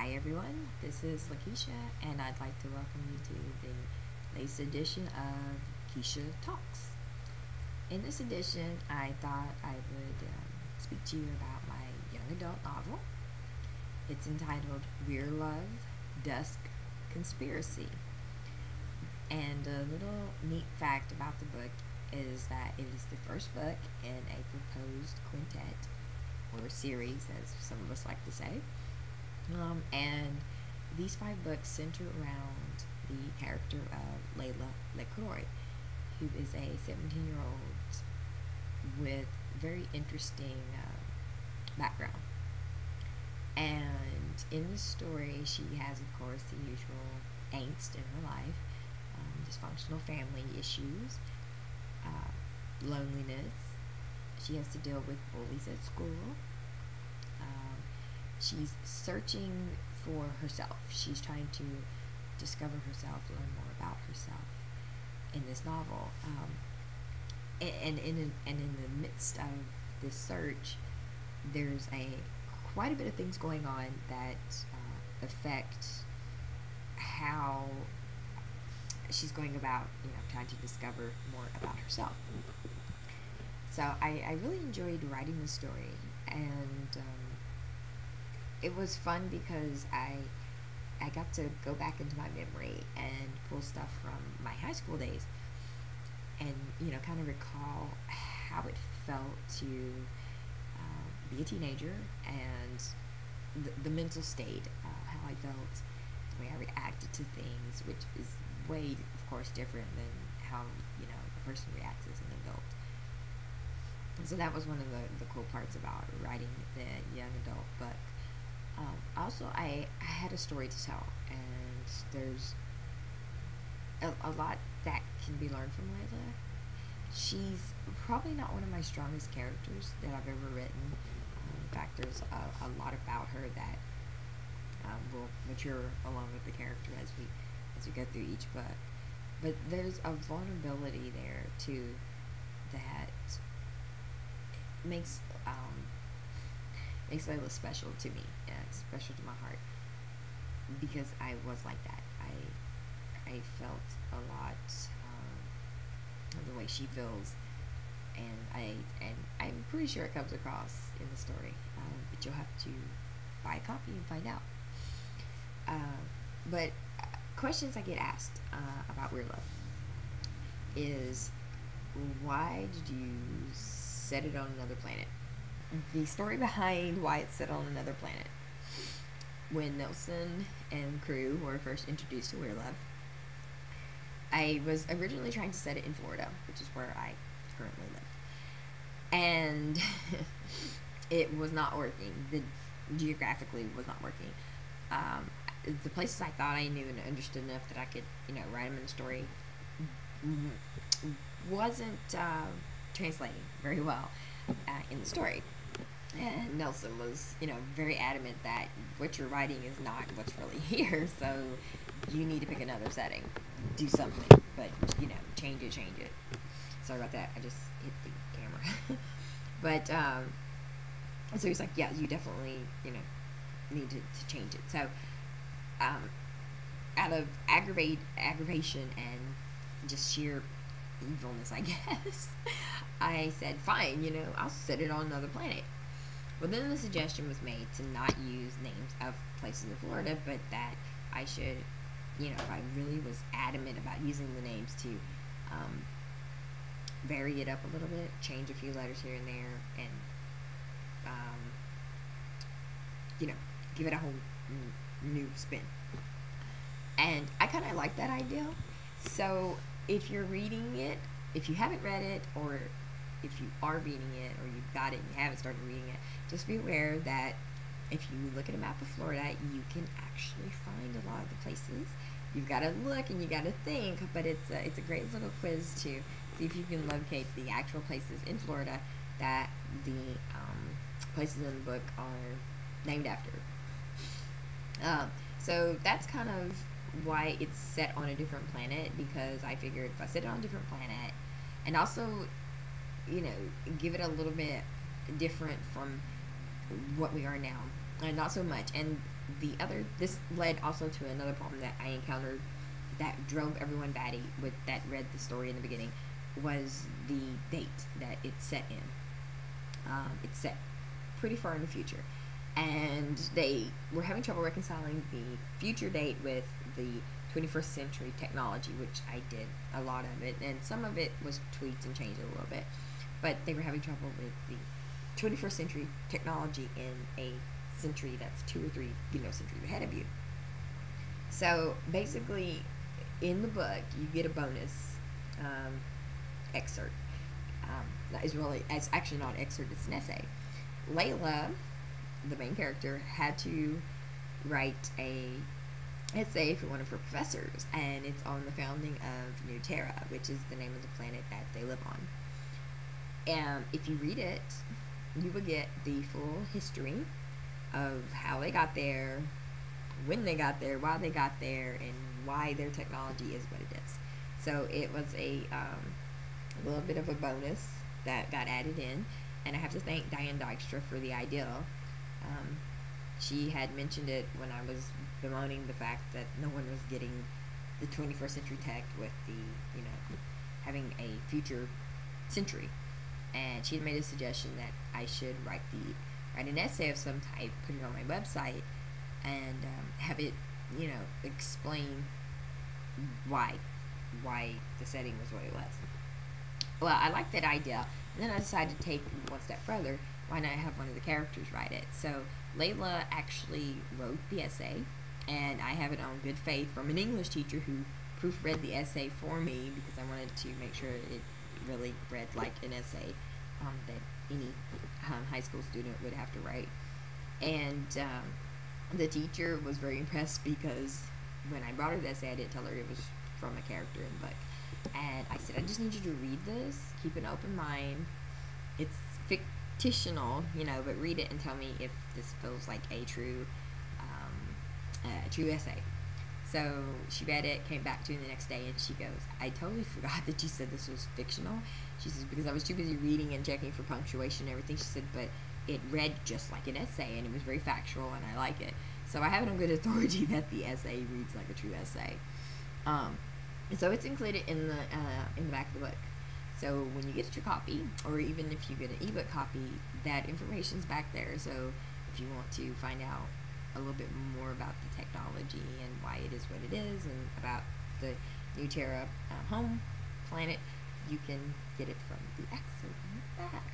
Hi everyone, this is Lakeisha, and I'd like to welcome you to the latest edition of Keisha Talks. In this edition, I thought I would speak to you about my young adult novel. It's entitled Werelove Dusk Conspiracy. And a little neat fact about the book is that it is the first book in a proposed quintet, or series as some of us like to say. And these 5 books center around the character of Laylah Le Croix, who is a 17-year-old with very interesting background. And in this story, she has, of course, the usual angst in her life, dysfunctional family issues, loneliness. She has to deal with bullies at school. She's searching for herself. She's trying to discover herself, learn more about herself in this novel. And in the midst of this search, there's quite a bit of things going on that affect how she's going about, trying to discover more about herself. So I really enjoyed writing the story, and it was fun because I got to go back into my memory and pull stuff from my high school days, and kind of recall how it felt to be a teenager, and the mental state, how I felt, the way I reacted to things, which is way, of course, different than how a person reacts as an adult. And so that was one of the cool parts about writing the young adult book. Also, I had a story to tell, and there's a lot that can be learned from Laylah. She's probably not one of my strongest characters that I've ever written. In fact, there's a lot about her that will mature along with the character as we go through each book. But there's a vulnerability there too that makes Laylah special to me, special to my heart, because I was like that. I felt a lot of the way she feels, and I'm pretty sure it comes across in the story, but you'll have to buy a copy and find out. But questions I get asked about Werelove is, why did you set it on another planet? The story behind why it's set on another planet. When Nelson and crew were first introduced to Werelove, I was originally trying to set it in Florida, which is where I currently live. And it was not working. Geographically was not working. The places I thought I knew and understood enough that I could, write them in the story wasn't translating very well in the story. And Nelson was, very adamant that what you're writing is not what's really here, so you need to pick another setting, do something, but, change it. Sorry about that, I just hit the camera. But, so he's like, yeah, you definitely, need to change it. So, out of aggravation and just sheer evilness, I guess, I said, fine, I'll set it on another planet. Well, then the suggestion was made to not use names of places in Florida, but that I should, if I really was adamant about using the names, to vary it up a little bit, change a few letters here and there, and, give it a whole new spin. And I kind of like that idea. So if you're reading it, if you haven't read it, or if you are reading it, or you've got it and you haven't started reading it, just be aware that if you look at a map of Florida, you can actually find a lot of the places. You've got to look and you got to think, but it's a great little quiz to see if you can locate the actual places in Florida that the places in the book are named after. So that's kind of why it's set on a different planet, because I figured if I set it on a different planet, and also, give it a little bit different from what we are now, and not so much, and This led also to another problem that I encountered that drove everyone batty that read the story in the beginning, was the date that it's set in. It's set pretty far in the future, and they were having trouble reconciling the future date with the 21st century technology, which I did a lot of it, and some of it was tweaked and changed a little bit, but they were having trouble with the 21st century technology in a century that's 2 or 3 centuries ahead of you. So basically, in the book, you get a bonus excerpt. It's actually not an excerpt, it's an essay. Layla, the main character, had to write a essay for one of her professors, and it's on the founding of New Terra, which is the name of the planet that they live on. And if you read it, you will get the full history of how they got there, when they got there, why they got there, and why their technology is what it is. So it was a little bit of a bonus that got added in, and I have to thank Diane Dykstra for the idea. She had mentioned it when I was bemoaning the fact that no one was getting the 21st century tech with the, having a future century. And she had made a suggestion that I should write an essay of some type, put it on my website, and have it, explain why the setting was what it was. Well, I liked that idea, and then I decided to take it one step further. Why not have one of the characters write it? So Layla actually wrote the essay, and I have it on good faith from an English teacher who proofread the essay for me, because I wanted to make sure it really read like an essay that any high school student would have to write. And the teacher was very impressed, because when I brought her the essay, I didn't tell her it was from a character in the book. And I said, I just need you to read this, keep an open mind. It's fictional, but read it and tell me if this feels like a true essay. So she read it, came back to me the next day, and she goes, I totally forgot that you said this was fictional. She says, because I was too busy reading and checking for punctuation and everything. She said, but it read just like an essay, and it was very factual, and I like it. So I have it on good authority that the essay reads like a true essay. So it's included in the back of the book. So when you get your copy, or even if you get an ebook copy, that information's back there. So if you want to find out a little bit more about the technology and why it is what it is, and about the New Terra home planet, you can get it from the excerpt in the back.